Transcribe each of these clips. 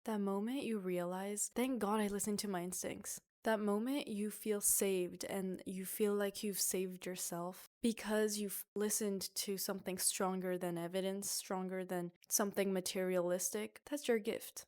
That moment you realize, thank God I listened to my instincts. That moment you feel saved and you feel like you've saved yourself because you've listened to something stronger than evidence, stronger than something materialistic. That's your gift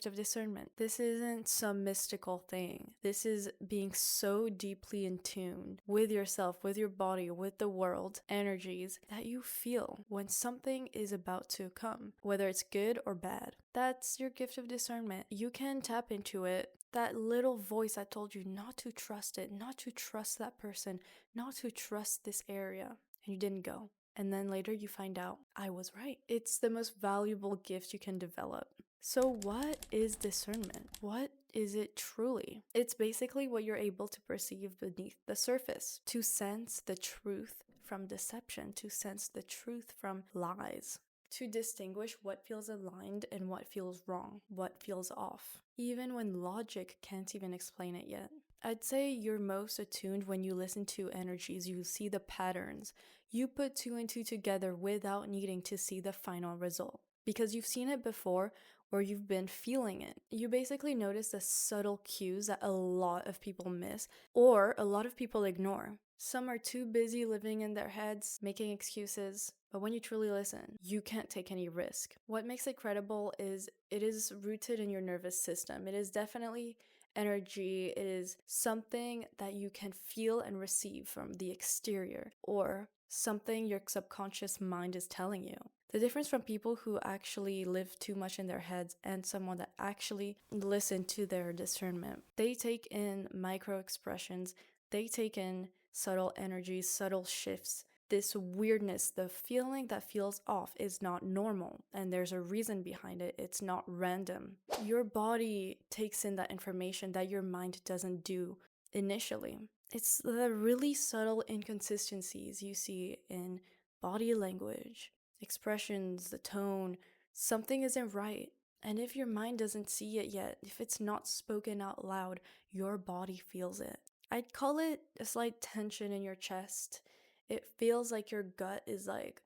of discernment. This isn't some mystical thing. This is being so deeply in tune with yourself, with your body, with the world, energies that you feel when something is about to come, whether it's good or bad. That's your gift of discernment. You can tap into it. That little voice that told you not to trust it, not to trust that person, not to trust this area, and you didn't go. And then later you find out, I was right. It's the most valuable gift you can develop. So what is discernment? What is it truly? It's basically what you're able to perceive beneath the surface, to sense the truth from deception, to sense the truth from lies, to distinguish what feels aligned and what feels wrong, what feels off, even when logic can't even explain it yet. I'd say you're most attuned when you listen to energies, you see the patterns, you put two and two together without needing to see the final result. Because you've seen it before, or you've been feeling it. You basically notice the subtle cues that a lot of people miss, or a lot of people ignore. Some are too busy living in their heads, making excuses, but when you truly listen, you can't take any risk. What makes it credible is it is rooted in your nervous system. It is definitely energy. It is something that you can feel and receive from the exterior, or something your subconscious mind is telling you. The difference from people who actually live too much in their heads and someone that actually listen to their discernment. They take in micro expressions, they take in subtle energies, subtle shifts. This weirdness, the feeling that feels off is not normal, and there's a reason behind it. It's not random. Your body takes in that information that your mind doesn't do initially. It's the really subtle inconsistencies you see in body language, expressions, the tone. Something isn't right. And if your mind doesn't see it yet, if it's not spoken out loud, your body feels it. I'd call it a slight tension in your chest. It feels like your gut is like,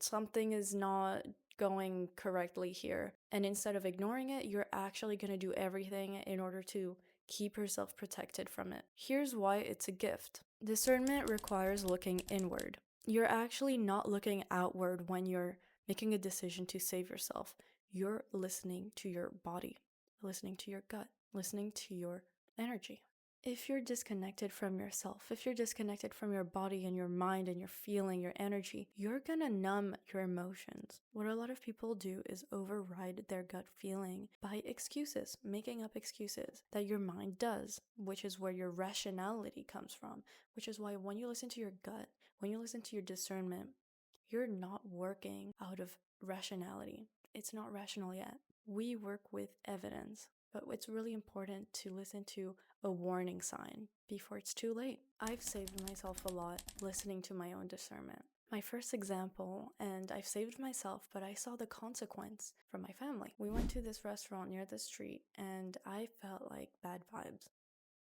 something is not going correctly here. And instead of ignoring it, you're actually going to do everything in order to keep yourself protected from it. Here's why it's a gift. Discernment requires looking inward. You're actually not looking outward when you're making a decision to save yourself. You're listening to your body, listening to your gut, listening to your energy. If you're disconnected from yourself, if you're disconnected from your body and your mind and your feeling, your energy, you're gonna numb your emotions. What a lot of people do is override their gut feeling by excuses, making up excuses that your mind does, which is where your rationality comes from, which is why when you listen to your gut, when you listen to your discernment, you're not working out of rationality. It's not rational yet. We work with evidence, but it's really important to listen to a warning sign before it's too late. I've saved myself a lot listening to my own discernment. My first example, and I've saved myself, but I saw the consequence from my family. We went to this restaurant near the street, and I felt like bad vibes.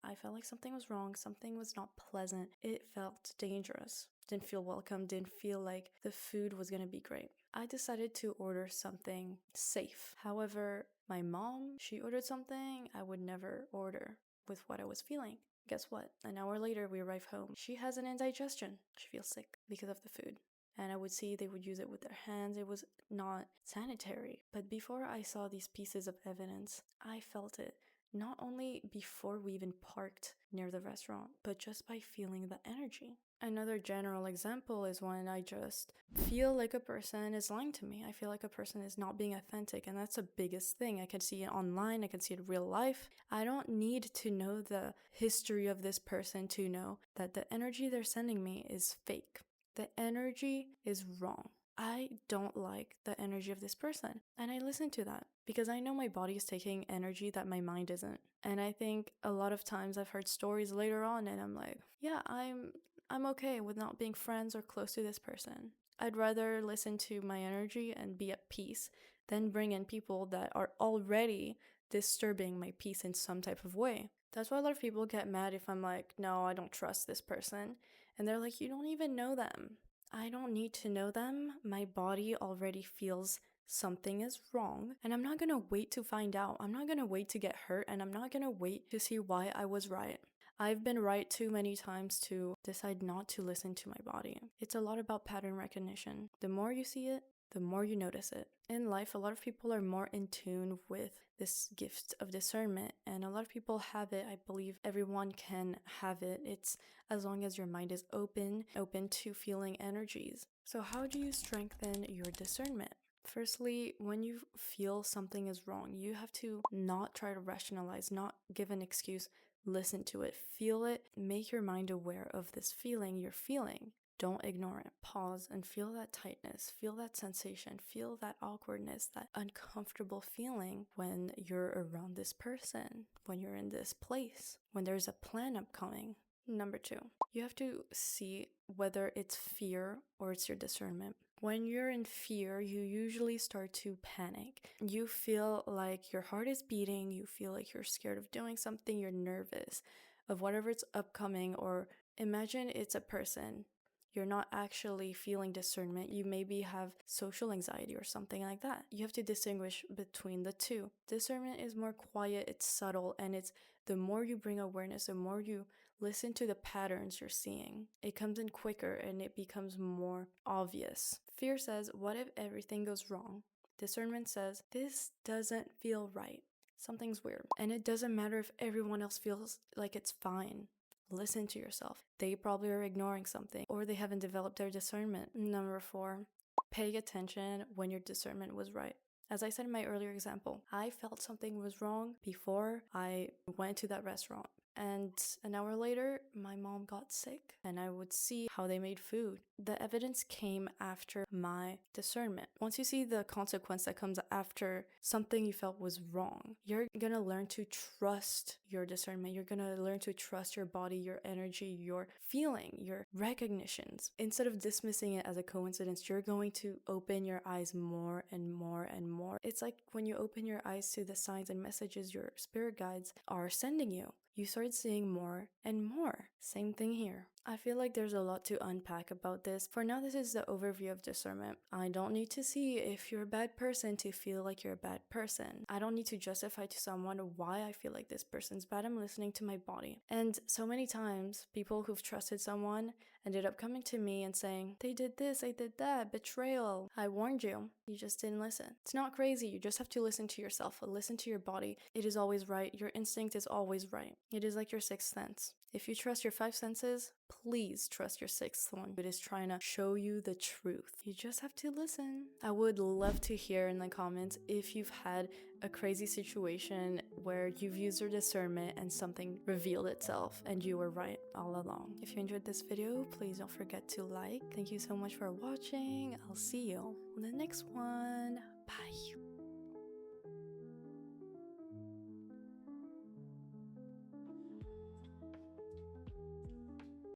I felt like something was wrong, something was not pleasant. It felt dangerous. Didn't feel welcome, didn't feel like the food was gonna be great. I decided to order something safe. However, my mom, she ordered something I would never order with what I was feeling. Guess what? An hour later, we arrive home. She has an indigestion. She feels sick because of the food. And I would see they would use it with their hands. It was not sanitary. But before I saw these pieces of evidence, I felt it. Not only before we even parked near the restaurant, but just by feeling the energy. Another general example is when I just feel like a person is lying to me. I feel like a person is not being authentic, and that's the biggest thing. I can see it online, I can see it in real life. I don't need to know the history of this person to know that the energy they're sending me is fake. The energy is wrong. I don't like the energy of this person. And I listen to that because I know my body is taking energy that my mind isn't. And I think a lot of times I've heard stories later on and I'm like, yeah, I'm okay with not being friends or close to this person. I'd rather listen to my energy and be at peace than bring in people that are already disturbing my peace in some type of way. That's why a lot of people get mad if I'm like, no, I don't trust this person. And they're like, you don't even know them. I don't need to know them. My body already feels something is wrong, and I'm not gonna wait to find out. I'm not gonna wait to get hurt, and I'm not gonna wait to see why I was right. I've been right too many times to decide not to listen to my body. It's a lot about pattern recognition. The more you see it, the more you notice it. In life, a lot of people are more in tune with this gift of discernment, and a lot of people have it. I believe everyone can have it. It's as long as your mind is open to feeling energies. So how do you strengthen your discernment? Firstly, when you feel something is wrong, you have to not try to rationalize, not give an excuse. Listen to it, feel it, make your mind aware of this feeling you're feeling. Don't ignore it. Pause and feel that tightness, feel that sensation, feel that awkwardness, that uncomfortable feeling when you're around this person, when you're in this place, when there's a plan upcoming. Number 2, you have to see whether it's fear or it's your discernment. When you're in fear, you usually start to panic. You feel like your heart is beating, you feel like you're scared of doing something, you're nervous of whatever's upcoming, or imagine it's a person. You're not actually feeling discernment. You maybe have social anxiety or something like that. You have to distinguish between the two. Discernment is more quiet, it's subtle, and it's the more you bring awareness, the more you listen to the patterns you're seeing. It comes in quicker and it becomes more obvious. Fear says, what if everything goes wrong? Discernment says, this doesn't feel right. Something's weird. And it doesn't matter if everyone else feels like it's fine. Listen to yourself. They probably are ignoring something, or they haven't developed their discernment. Number 4, pay attention when your discernment was right. As I said in my earlier example, I felt something was wrong before I went to that restaurant. And an hour later, my mom got sick, and I would see how they made food. The evidence came after my discernment. Once you see the consequence that comes after something you felt was wrong, you're gonna learn to trust your discernment. You're gonna learn to trust your body, your energy, your feeling, your recognitions. Instead of dismissing it as a coincidence, you're going to open your eyes more and more and more. It's like when you open your eyes to the signs and messages your spirit guides are sending you. You start seeing more and more. Same thing here. I feel like there's a lot to unpack about this. For now, this is the overview of discernment. I don't need to see if you're a bad person to feel like you're a bad person. I don't need to justify to someone why I feel like this person's bad. I'm listening to my body. And so many times, people who've trusted someone ended up coming to me and saying, they did this, I did that, betrayal. I warned you. You just didn't listen. It's not crazy. You just have to listen to yourself, listen to your body. It is always right. Your instinct is always right. It is like your sixth sense. If you trust your 5 senses, please trust your 6th one. It is trying to show you the truth. You just have to listen. I would love to hear in the comments if you've had a crazy situation where you've used your discernment and something revealed itself and you were right all along. If you enjoyed this video, please don't forget to like. Thank you so much for watching. I'll see you on the next one. Bye.